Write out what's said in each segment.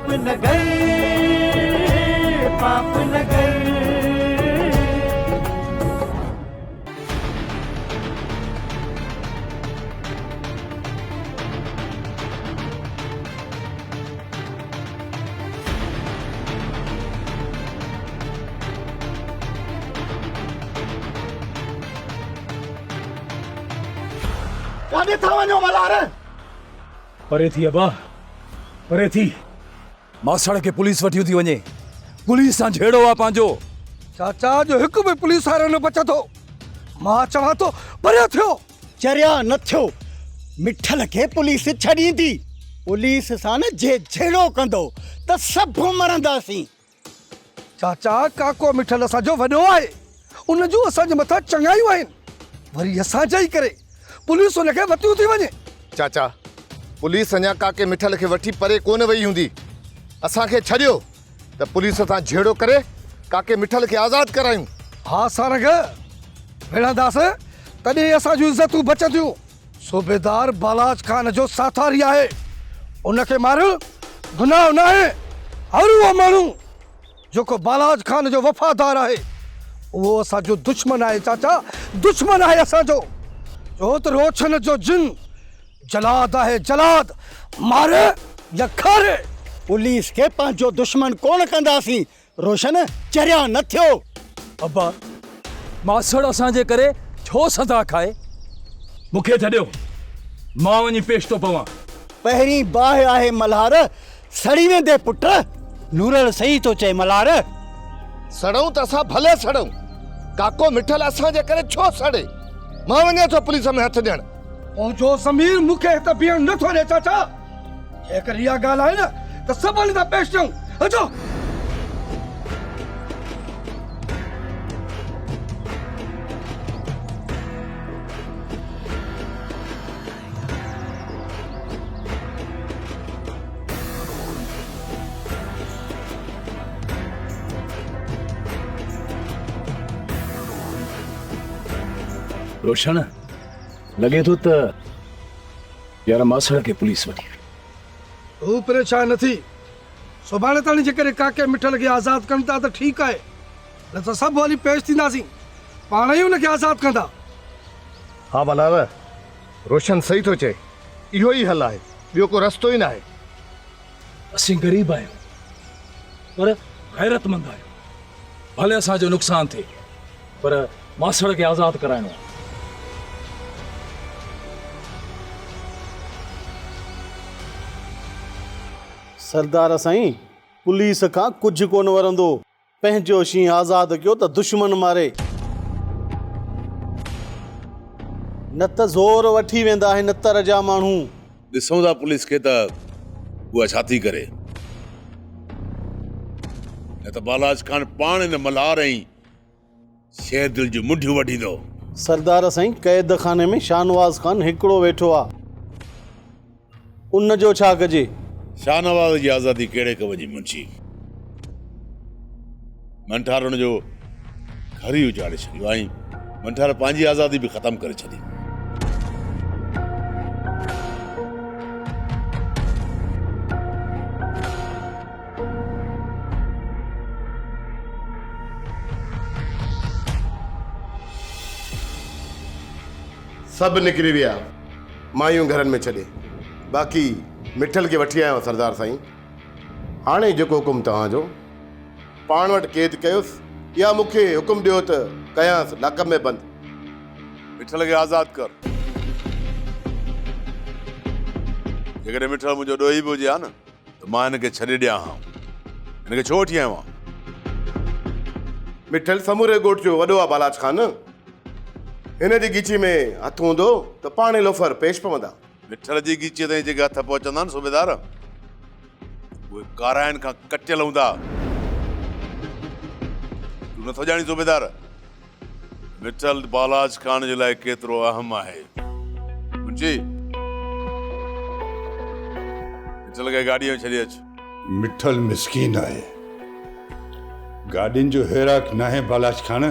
पाप नगर, पाप नगर। काॾे था वञो मल्हार? परे थी अबा, परे थी। मासड़ खे पुलिस वठी थी वञे। पुलिस सां झेड़ो आहे पंहिंजो। चाचा जो हिकु बि पुलिस वारो न बचंदो। मां चवां थो परे थियो। चरिया न थियो। मिठल खे पुलिस छॾींदी। पुलिस सां न जे झेड़ो कंदो त सभु मरंदासीं। चाचा काको मिठल असांजो वॾो आहे। उन जूं असांजे मथां चङायूं आहिनि। वरी असां चई करे पुलिस उनखे वठी थी वञे। चाचा पुलिस अञा काके मिठल खे वठी परे कोन वई हूंदी। असांखे छॾियो त पुलिस सां झेड़ो करे काके मिठल खे आज़ादु करायूं। हा सारंग विढ़ंदासीं तॾहिं असां जूं इज़तूं बचंदियूं। सूबेदार बालाज खान जो साथारी आहे। उनखे मारियो गुनाह न आहे। हर उहो माण्हू जेको बालाज खान जो वफ़ादार आहे उहो असांजो दुश्मन आहे। चाचा दुश्मन आहे असांजो। जो त रोशन जो जिन जलाद आहे। जलाद मारे या खारे। पुलिस खे पंहिंजो दुश्मन कोन कंदासीं। रोशन चरिया न थियो। अब्बा मासड़ असांजे करे छो सज़ा खाए? मूंखे छॾियो, मां वञी पेश थो पवां। पहिरीं बाहि आहे मल्हार, सड़ी वेंदे पुट। नूरल सही थो चए मल्हार। सड़ूं त असां भले सड़ूं, काको मिठल असांजे करे छो सड़े? मां वञा थो पुलिस में हथ ॾियण। ऐं जो ज़मीर मूंखे हिते बीहण नथो ॾे चाचा। जेकर इहा ॻाल्हि आहे न त सभु हली था पेश ॾियूं। अचो। रोशन लगे तो त यार मासड़ के पुलिस वठी। तू परेशान न थी। सुभाणे ताणी जेकर काके मिठल खे आज़ादु कनि था त ठीकु आहे, न त सभु हली पेश थींदासीं। पाण ई हुनखे आज़ादु कंदा। हा मल्हार, रोशन सही थो चए। इहो ई हल आहे, ॿियो को रस्तो ई न आहे। असीं गरीब आहियूं पर गैरतमंद आहियूं। भले असांजो नुक़सान थिए पर मासड़ खे आज़ादु कराइणो आहे। सरदार साईं, पुलिस खां कुझु कोन वरंदो। पंहिंजो शींहुं आज़ादु कयो त दुश्मन मारे, न त ज़ोर वठी वेंदा आहिनि तर जा माण्हू। ॾिसूं था पुलिस खे त उहा छा थी करे। न त बालाज खान पाण हिन मल्हार ऐं शेर दिल जूं मुंडियूं वढींदो। सरदार साईं, क़ैद खाने में शाहनवाज़ खान हिकिड़ो वेठो आहे। उन जो छा कजे? शाहनवाज़ जी आज़ादी कहिड़े कम जी मुंशी? मंठार हुन जो घर ई उजाड़े छॾियो ऐं मंठार पंहिंजी आज़ादी बि ख़तमु करे छॾी। सभु निकिरी विया, मायूं घरनि में छॾे। बाक़ी मिठल खे वठी आयो सरदार साईं। हाणे जेको हुकुम तव्हांजो, पाण वटि क़ैद कयोसि या मूंखे हुकुम ॾियो त कयांसि लाकअप में बंदि। मिठल खे आज़ादु कर। जेकॾहिं मिठल मुंहिंजो ॾोही बि हुजे हा न त मां हिनखे छॾे ॾियां हा। हिनखे छो वठी आयो आहियां? मिठल समूरे ॻोठ जो वॾो आहे बालाज खान। हिन जी गीची में हथु हूंदो त पाणे लोफर पेश पवंदा। मिठल जी गीचीअ ताईं जेके हथ पहुचंदा न सूबेदार, उहे काराइनि खां कटियल हूंदा। तूं नथो ॼाणी सूबेदार, मिठल बालाज खान जे लाइ केतिरो अहम आहे। मुंशी, मिठल खे गाॾीअ में छॾे अच। मिठल मिसकीन आहे, गाॾियुनि जो हेराक न आहे बालाज खान।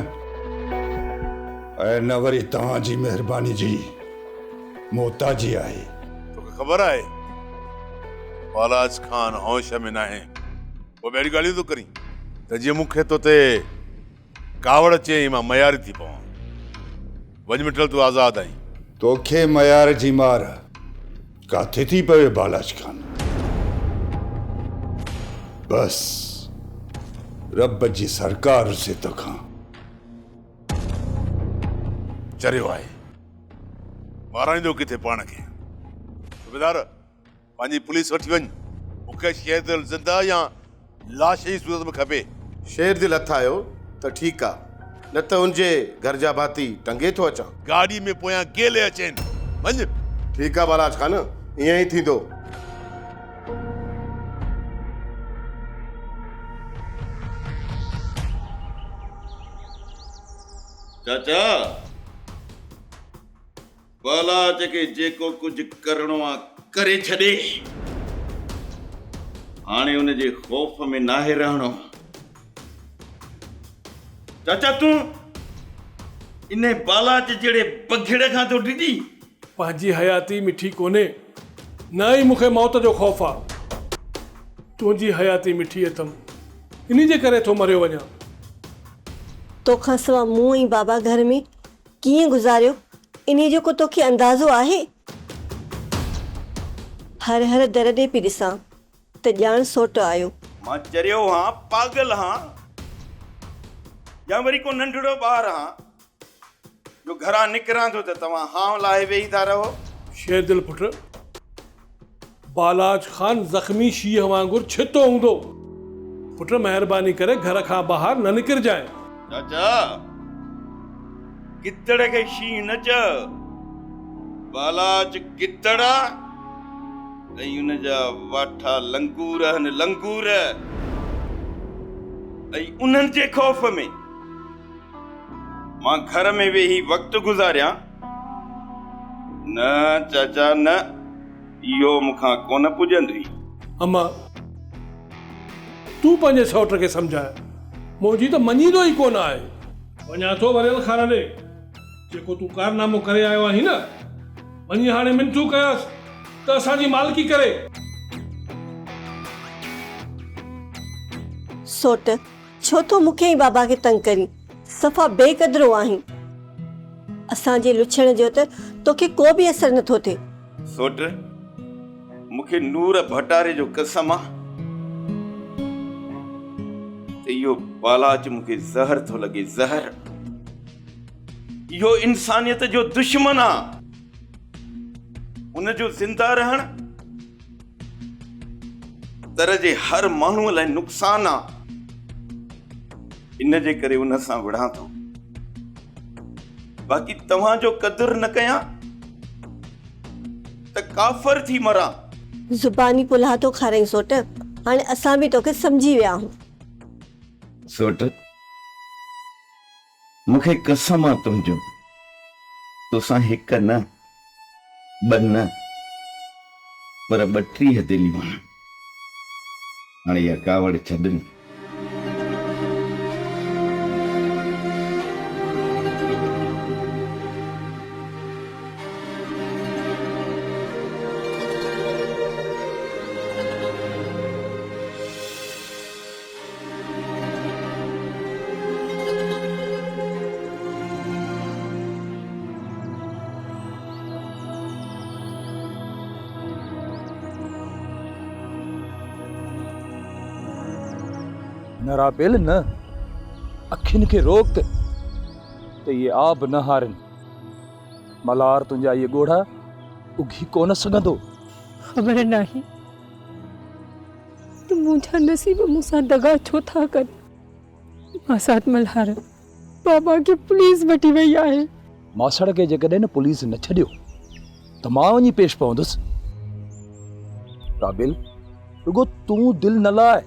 ऐं न वरी तव्हांजी महिरबानी जी मोहताजी आहे। तोखे ख़बर आहे बालाज खान होश में ना है वो बेड़ी गाली तो करी त जे मुखे तो ते कावड़ चे मां मयारी थी पवां वज मिठल तू आजाद आई तोखे मयार जी मार काथे थी पवे बालाज खान बस रब जी सरकार से तोखां चरियो आहे माराईंदो किथे पाण खे सूबेदार पंहिंजी पुलिस वठी वञ मूंखे शेर दिल ज़िंदा या लाश जी सूरत में खपे शेर दिल हथ आयो त ठीकु आहे न त उनजे घर जा भाती टंगे थो अचां गाड़ी में पोयां गेले अचनि वञ ठीकु आहे बालाज खान ईअं ई थींदो चाचा बालाज के जेको कुछ करणो आ करे छॾे हाणे उन जे खौफ़ में नाहे रहणो चाचा तूं इन बालाज जहिड़े बघिड़े खां तो डिॼी पंहिंजी हयाती मिठी कोन्हे न ई मूंखे मौत जो ख़ौफ़ आहे तुंहिंजी हयाती मिठी अथमि इन जे करे थो मरियो वञा तोखां सवाइ मूं ऐं बाबा घर में कीअं गुज़ारियो इन जो को तोखे अंदाज़ो आहे हर हर दर ॾे पई ॾिसां त ॼाण सोट आयो मां चरियो हां पागल हां या वरी को नंढड़ो ॿार हां जो घरां निकिरां थो त तव्हां हां लाहे वेही था रहो शेर दिल पुट बालाज खान ज़ख़्मी शींहं वांगुरु छितो हूंदो पुट महिरबानी करे घर खां ॿाहिरि न निकिरजांइ चाचा गिदड़ खे शींहं न चओ बालाज गिदड़ ऐं उन जा वाठा लंगूर आहिनि लंगूर ऐं उन्हनि जे ख़ौफ़ में मां घर में वेही वक़्तु गुज़ारियां न चाचा न इहो मूंखां कोन पुॼंदी अम्मा तूं पंहिंजे सौट खे सम्झाए मुंहिंजी त मञीदो ई कोन आहे वञा थो वरियल खान ॾे जेको तूं कारनामो करे आयो आहीं न वञी हाणे मिनथू कयासि त असांजी मालिकी करे सोट छो तो मूंखे ई बाबा खे तंग करी सफ़ा बेक़दरो आहीं असांजे लुछण जो त तोखे को बि असर नथो थिए सोट मूंखे नूर भटारे जो कसम आहे त इहो बालाज मूंखे ज़हर थो लॻे ज़हर इहो इंसानियत जो दुश्मन आहे उन जो ज़िंदा रहण दर जे हर माण्हूअ लाइ नुक़सान आहे इन जे करे उन सां विढ़ां थो बाक़ी तव्हांजो क़दुरु न कयां त काफ़र थी मरां ज़ुबानी पुलाह तो खाराई सोट हाणे असां बि तोखे सम्झी विया आहियूं सोट मूंखे कसम आहे तुंहिंजो तोसां हिकु न ॿ न पर 32 दिलियूं हाणे इहा कावड़ छॾनि न राबेल न अखियुनि खे रोक त ये आब न हारनि मलार तुंहिंजा ये ॻोढ़ा उगी कोन सघंदो ख़बर नाही त मुंहिंजा नसीब मूंसां दगा छो था कनि मासात मल्हार बाबा खे पुलिस वठी वई आहे मासड़ खे जेकॾहिं न पुलिस न छॾियो त मां वञी पेश पवंदुसि राबेल रुगो तूं दिलि न लाए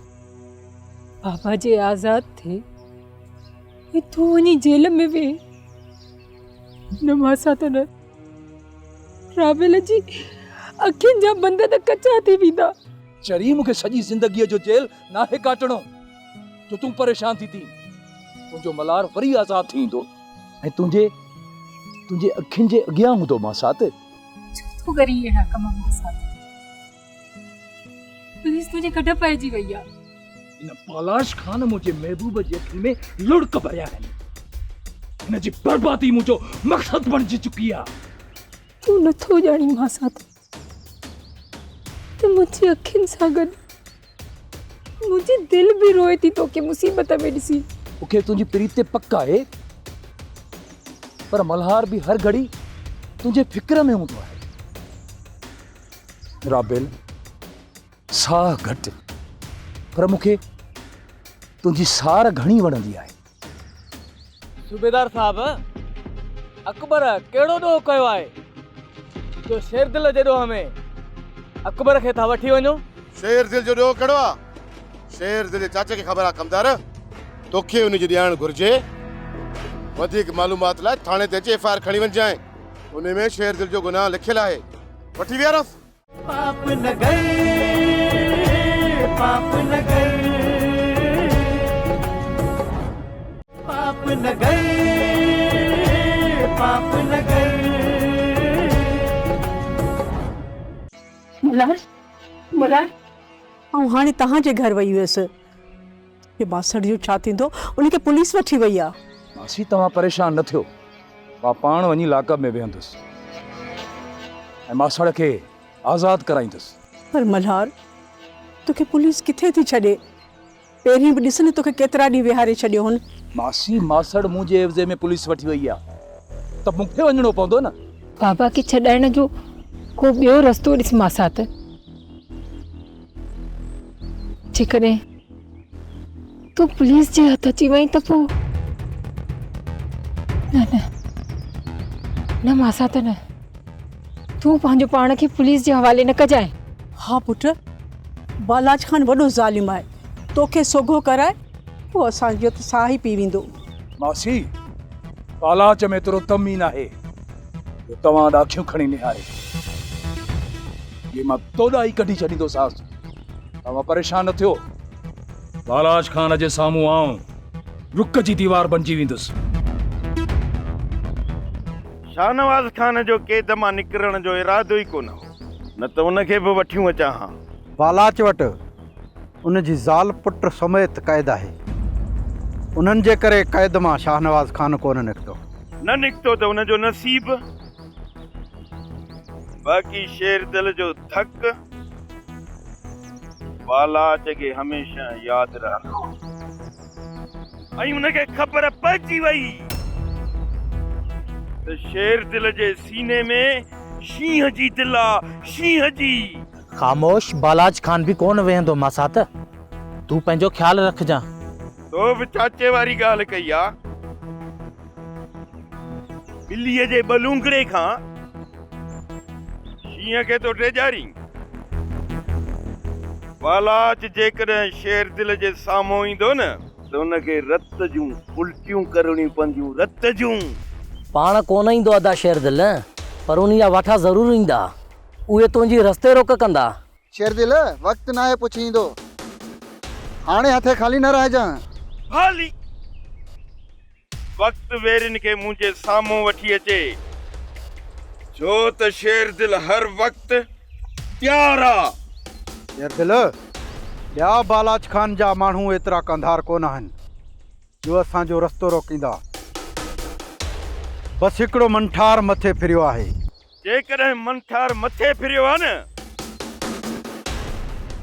बाबा जे आज़ाद थे तू वञी जेल में वे न मासा त न राबेल जी अखियुनि जा बंद त कचा थी वेंदा चरी मूंखे सॼी ज़िंदगीअ जो जेल नाहे काटणो जो तूं परेशान थी तुंहिंजो मलार वरी आज़ाद थींदो ऐं तुंहिंजे अखियुनि जे अॻियां हूंदो मां साथ तू करी अहिड़ा कम मां साथ पुलिस तुझे कॾहिं पइजी वई आहे? इन बालाश खान मुझे महबूब जे अखियुनि में लुढ़क भरिया आहिनि। हिन जी बर्बादी मुंहिंजो मक़सद बणिजी चुकी आहे। तूं नथो ॼाणी मां सां त मुंहिंजी अखियुनि सां गॾु मुंहिंजी दिलि बि रोए थी तोखे मुसीबत में ॾिसी। मूंखे तुंहिंजी प्रीत ते पक आहे, पर मल्हार बि हर घड़ी तुंहिंजे फिक्र में हूंदो आहे। राबेल, साह घटि, पर मूंखे तुंहिंजी सार घणी वणंदी आहे। सूबेदार साहब, अकबर कहिड़ो ॾोह कयो आहे जो शेर दिल जे ॾोह में अकबर खे था वठी वञो? शेर दिल जो ॾोह कहिड़ो आहे? शेर दिल जे चाचे खे ख़बर आहे कमदार। तोखे उनजी ॼाण घुर्जे। वधीक मालूमात लाइ थाणे ते अची FIR खणी वञजांइ। उन में शेर दिल जो गुनाह लिखियलु आहे। वठी वियारस। पाप न गए, पाप न गए, पाप न गए, पाप न गए। मल्हार, मल्हार, ऐं हाणे तव्हांजे घर वई हुयसि। हे बासड़ जो छा थींदो? उनखे पुलिस वठी वई आहे। मासी, तव्हां परेशान न थियो। मां पाण वञी लाकअप में वेहंदुसि ऐं मासड़ खे आज़ाद कराईंदुसि। पर मल्हार, तोखे पुलिस किथे थी छॾे? पहिरीं बि ॾिस न तोखे केतिरा ॾींहं विहारे छॾियो हुन। मासी, मासड़ मुंहिंजे एवज़े में पुलिस वठी वई आहे त मूंखे वञणो पवंदो न। बाबा खे छॾाइण जो को ॿियो रस्तो ॾिस मासा त। जेकॾहिं तूं पुलिस जे हथ अची वई त पोइ न न न मासा त न, तूं पंहिंजो पाण खे पुलिस जे हवाले न कजांइ। हा पुट, बालाज खान वॾो ज़ालिम आहे। तोखे सोघो कराए पोइ असांजो त साह ई पी वेंदो। मासी, बालाच में एतिरो दम ई नाहे जो तव्हां ॾाखियूं खणी निहारे। ये मां तोॾा ई कढी छॾींदोसांसि। तव्हां परेशान न थियो। बालाज खान जे साम्हूं आऊं रुक जी दीवार बणिजी वेंदुसि। शाहनवाज़ खान जो क़ैद मां निकिरण जो इरादो ई कोन हो, न त उनखे बि वठियूं अचां हा। बालाच वटि उनजी ज़ाल पुट समेत क़ैद आहे। उन्हनि जे करे क़ैद मां शाहनवाज़ खान कोन निकितो। न निकितो त उनजो नसीब। बाक़ी शेर दिल जो धक बालाच खे हमेशह यादि रहंदो ऐं उनखे ख़बर पइजी वई त शेर दिल जे सीने में शींहं जी दिल आहे, शींहं जी। ख़ामोश, बालाज खान भी कोन वेहंदो मासात। तू पंहिंजो ख्याल रखजां। तो बि चाचे वारी ॻाल्हि कई आहे। ॿिलीअ जे बलूंगड़े खां शींहं खे तो टेजारी। बालाच जेकॾहिं शेर दिल जे साम्हूं ईंदो न त उनखे रत जूं उल्टियूं करणियूं पवंदियूं, रत जूं। पाण कोन ईंदो अदा शेर दिल, पर उन जा वाठा ज़रूर ईंदा। उहे तुंहिंजी रस्ते रोक कंदा। शेर दिल, वक़्तु न आहे पुछींदो। हाणे हथे खाली न रहिजां। हाली वक़्तु वेरिन खे मुंहिंजे साम्हूं वठी अचे, छो त शेर दिल हर वक़्तु तयार आहे। शेर दिल, ॿिया बालाज खान जा माण्हू एतिरा कंधार कोन आहिनि जो असांजो रस्तो रोकींदा। बस हिकिड़ो मंठार मथे फिरियो आहे। जेकॾहिं मंठार मथे फिरियो आहे न,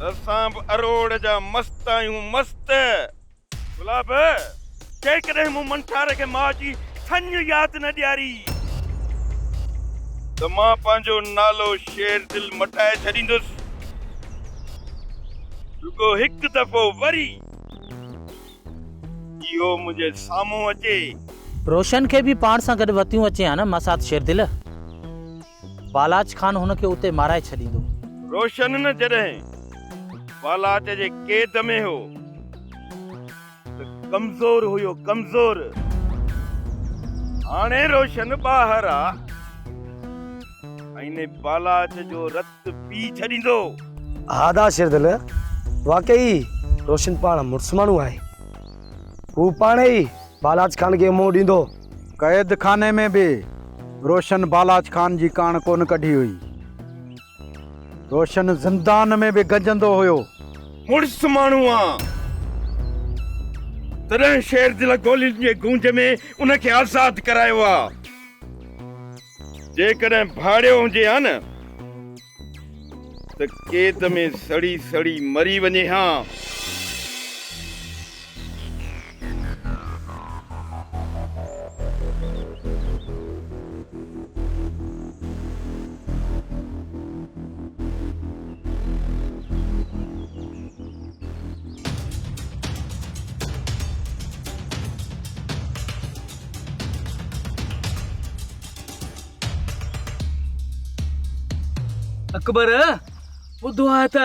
असां बि अरोड़ जा मस्त आहियूं, मस्त। गुलाब, जेकॾहिं मूं मंठार खे मां जी थन यादि न ॾियारी त मां पंहिंजो नालो शेर दिल मटाए छॾींदुसि। रुगो हिकु दफ़ो वरी इहो मुंहिंजे साम्हूं अचे। रोशन खे भी पाण सां गॾु वतियूं अचे हा न मासात शेर दिल। बालाज खान हुनखे उते माराए छॾींदो। रोशन न जॾहिं बालाच जे क़ैद में हो त कमज़ोर हुयो, कमज़ोर। हाणे रोशन ॿाहिरि आहे ऐं बालाच जो रत पी छॾींदो। आदा शेर दिल, वाकई रोशन पाण मुड़ुस माण्हू आहे। हू पाण ई बालाज खान खे मुंहुं ॾींदो। क़ैद खाने में भी रोशन बालाज खान जी कान कोन कढी हुई। रोशन ज़िंदान में बि गंजंदो हुयो। मुड़िस माण्हू आ, तॾहिं शेर दिल गोलियुनि जे गूंज में उनखे आज़ाद करायो आ। जेकॾहिं भाड़ियो हुजे हा न त कैद में सड़ी सड़ी मरी वञे हा। अकबर ॿुधो आहे त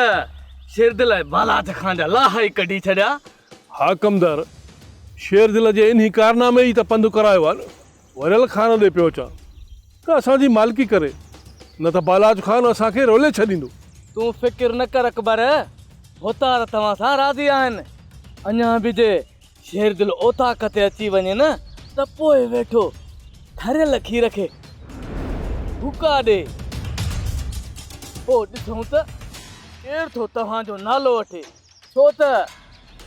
शेरदिल बालाज खान जा लाहा ई कढी छॾिया। हा कमदार, शेर दिल जे इन कारनामे ई त पंधु करायो आहे न। वरियल खान ॾे पियो अचां त असांजी मालिकी करे, न त बालाज खान असांखे रोले छॾींदो। तूं फिकिर न कर अकबर, होतार तव्हां सां राज़ी आहिनि। अञा बि जे शेरदिल ओताक ते अची वञे न त पोइ वेठो ठरियल खीर खे भुका ॾे। पोइ ॾिसूं त केरु थो तव्हांजो नालो वठे, छो त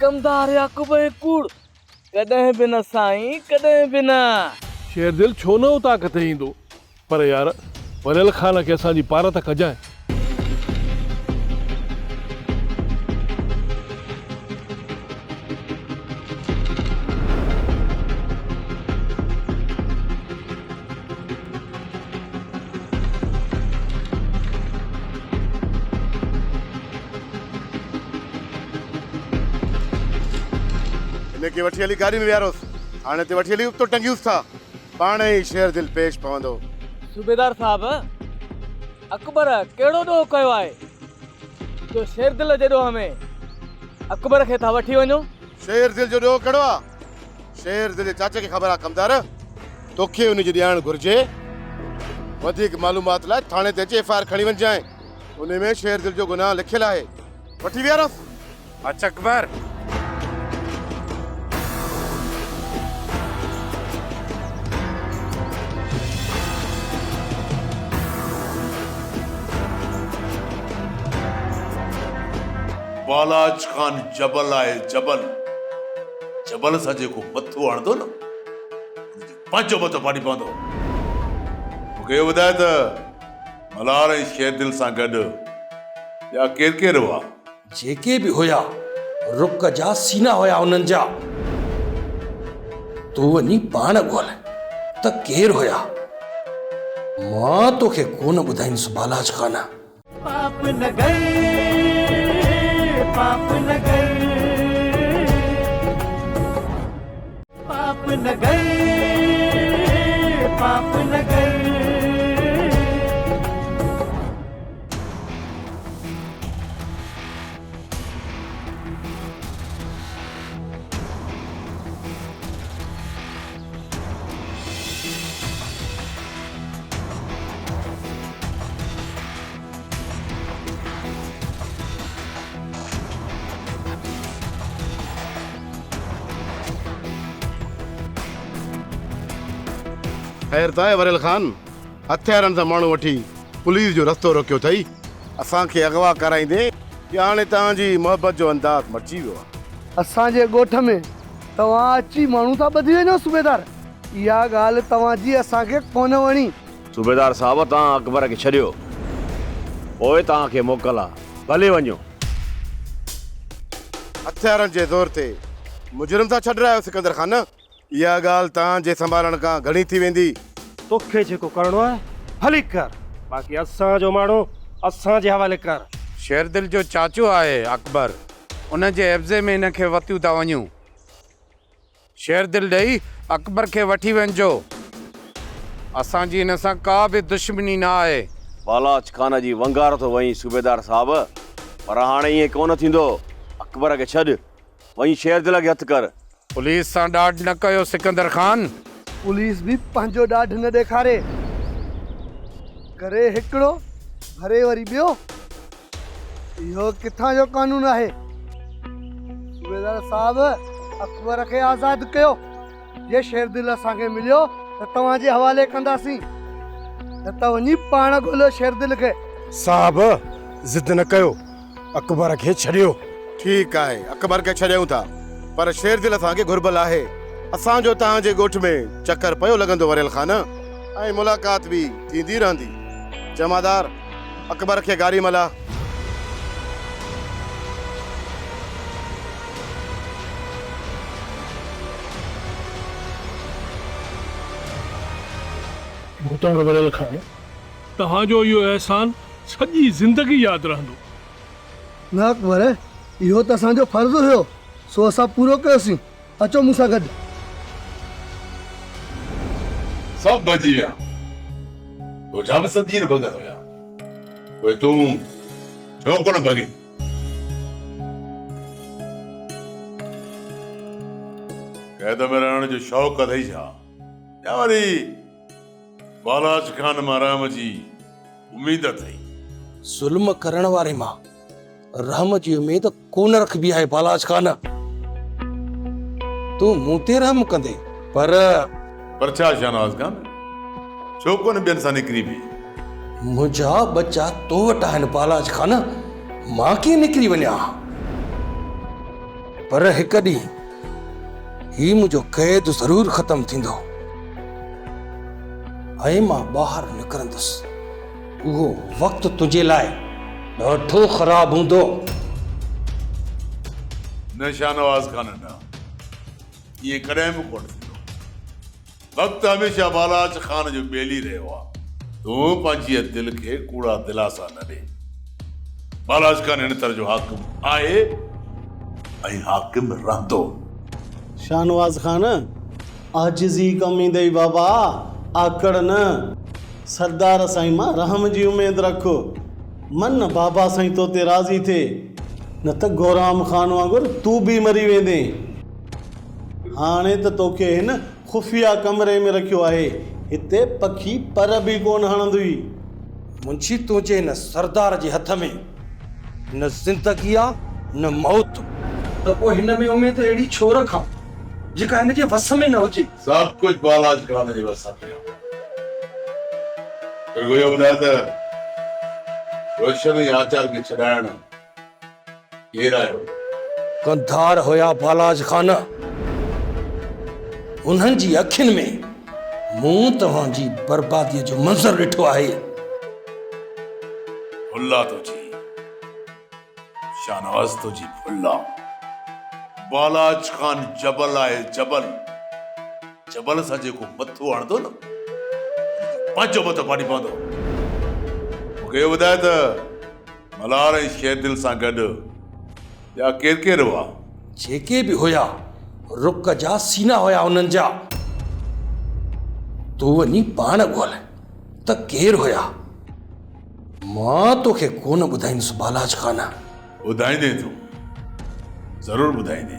कमदार याकूब ऐं कूड़ कॾहिं बि न साईं, कॾहिं बि न। शेरदिल छो न उताक ते ईंदो, पर यार वरियल खान खे असांजी पार त कजांइ। इनखे वठी हली गाड़ी में विहारोसि। हाणे ते वठी हली उतो टंगियूंसि था, पाण ई शेर दिल पेश पवंदो। सूबेदार साहब, अकबर कहिड़ो ॾोह कयो आहे जो शेरदिल जे ॾोह में अकबर खे था वठी वञो? शेर दिल जो ॾोह कहिड़ो आहे? शेर दिल जे चाचे खे ख़बर आहे कमदार। तोखे उनजी ॼाण घुरिजे। वधीक मालूमात लाइ थाणे ते अची FIR खणी वञजांइ। उन में शेर दिल जो गुनाह लिखियलु आहे। वठी विहारोसि। अच्छा अकबर, बालाज खान जबल आहे, जबल। जबल सां जेको मथो हणंदो न, पंहिंजो मथो फाटी पवंदो। मूंखे इहो ॿुधाए त मल्हार ऐं शेरदिल सां गॾु या केरु केरु हुआ? जेके बि हुया रुक जा सीना हुया उन्हनि जा। तूं वञी पाण ॻोल्ह त केरु हुया। मां तोखे कोन ॿुधाईंदुसि बालाज खान। पाप न गए, पाप न गए, पाप न गए, पाप न गए। ख़ैर त आहे वरियल खान, हथियारनि सां माण्हू वठी पुलिस जो रस्तो रोकियो अथई। असांखे अगवा कराईंदे कि हाणे तव्हांजी मोहबत जो अंदाज़ मची वियो आहे। असांजे ॻोठ में तव्हां अची माण्हू था ॿधी वञो सूबेदार। इहा ॻाल्हि तव्हांजी असांखे कोन वणी। सूबेदार साहब, तव्हां अकबर खे छॾियो, पोइ तव्हांखे मोकल आहे, भले वञो। हथियारनि जे ज़ोर ते मुजरिम था छॾ रहिया आहियो सिकंदर खान। इहा ॻाल्हि तव्हांजे संभालण खां घणी थी वेंदी। तोखे जेको करणो आहे भली कर, बाक़ी असांजो माण्हू असांजे हवाले कर। शेरदिल जो चाचो आहे अकबर, उन जे एब्ज़े में हिनखे वतियूं था वञूं। शेरदिल ॾेई अकबर खे वठी वञिजो। असांजी हिन सां का बि दुश्मनी न आहे। बालाज खान जी वंगार थो वहीं सूबेदार साहब, पर हाणे ईअं कोन थींदो। अकबर खे छॾ, वहीं शेरदिल खे हथु कर। पुलिस सां ॾाढ न कयो सिकंदर खान। पुलिस भी पंहिंजो ॾाढ न ॾेखारे, करे हिकिड़ो भरे वरी ॿियो। इहो किथां जो कानून आहे? सूबेदार साहब, अकबर खे आज़ादु कयो। जे शेरदिल असांखे मिलियो त तव्हांजे हवाले कंदासीं, न त वञी पाण ॻोल्हियो शेरदिल खे। साहब, जिद न कयो, अकबर खे छॾियो। ठीकु आहे, अकबर खे छॾियूं था, पर शेर दिल असांखे घुर्बल आहे। असांजो तव्हांजे ॻोठ में चकर पियो लॻंदो वरियल खान, ऐं मुलाक़ात बि थींदी रहंदी। जमादार, अकबर खे गारी मला। मुख़्तार वरियल खान, तव्हांजो इहो एहसान सॼी ज़िंदगी यादि रहंदो। न अकबर, इहो त असांजो फर्ज़ हुयो, सो असां पूरो कयोसीं। अचो मूंसां गॾु। सब बची विया, तो जाम संदीन भगत हुया। ओए तूं छो कोन भगी? कैद में रहण जो शौक़ अथई छा, या वरी बालाज खान महाराम जी उम्मीद अथई? ज़ुल्म करण वारे मां रहम जी उम्मीद कोन रखबी आहे बालाज खान। तूं मूं ते रहम कंदे, पर छा शाहनवाज़ खान, छो कोन ॿियनि सां निकिरी बि? मुंहिंजा बच्चा तो वटि आहिनि बालाज खान, मां कीअं निकिरी वञा? पर हिकु ॾींहुं ही मुंहिंजो क़ैद ज़रूर ख़तमु थींदो ऐं मां ॿाहिरि निकिरंदुसि। उहो वक़्तु तुंहिंजे लाइ ॾाढो ख़राबु हूंदो। न शाहनवाज़ खान, न, इहे कॾहिं बि कोन थींदो। वक़्तु हमेशह बालाज खान जो ॿेली रहियो आहे। तूं पंहिंजी दिलि खे कूड़ा दिलासा न ॾे। बालाज खान हिन तरह जो हाकिम आहे ऐं हाकिम रहंदो। शाहनवाज़ खान, आजिज़ी कम ईंदई बाबा, आकड़ न। सरदार साईं मां रहम जी उमेद रखो। मन बाबा साईं तो ते राज़ी थिए, न त गौराम खान वांगुरु तूं बि मरी वेंदे। हाणे त तोखे हिन खुफ़िया कमरे में रखियो आहे, हिते पखी पर बि कोन हणंदी। मुंशी तुंहिंजे न सरदार जे हथ में न ज़िंदगी आहे न मौत, त पोइ हिन में उमेद अहिड़ी छो रखां जेका हिन जे वस में न हुजे? सब कुछ बालाज खान जे वस में आहे। पर इहो ॿुधाए त रोशन आचार खे छॾाइण केरु आयो? कंधार हुया बालाज खान। उन्हनि जी अखियुनि में मूं तव्हांजी बर्बादीअ जो मंज़र ॾिठो आहे। फुल्ला तुझी शाहनवाज़, तुझी फुल्ला। बालाज खान जबल आहे, जबल। जबल सां जेको मथो हणंदो न, पंहिंजो मथो फाटी पवंदो। मूंखे इहो ॿुधाए त मल्हार ऐं शेर दिल सां गॾु ॿिया केरु केरु हुआ? जेके बि हुया, रुक जा सीना हुया उन्हनि जा। तूं वञी पाण ॻोल्ह त केरु हुया। मां तोखे कोन ॿुधाईंदुसि बालाज खान। ॿुधाईंदे तूं, ज़रूरु ॿुधाईंदे,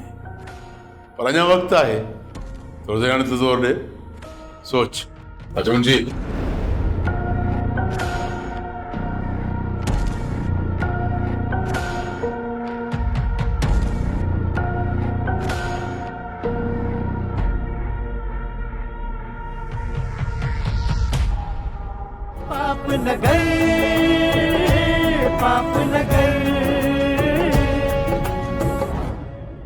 पर अञा वक़्तु आहे। थोरो सो हाणे ज़ोर ॾे, सोच। अचो जी। पाप नगर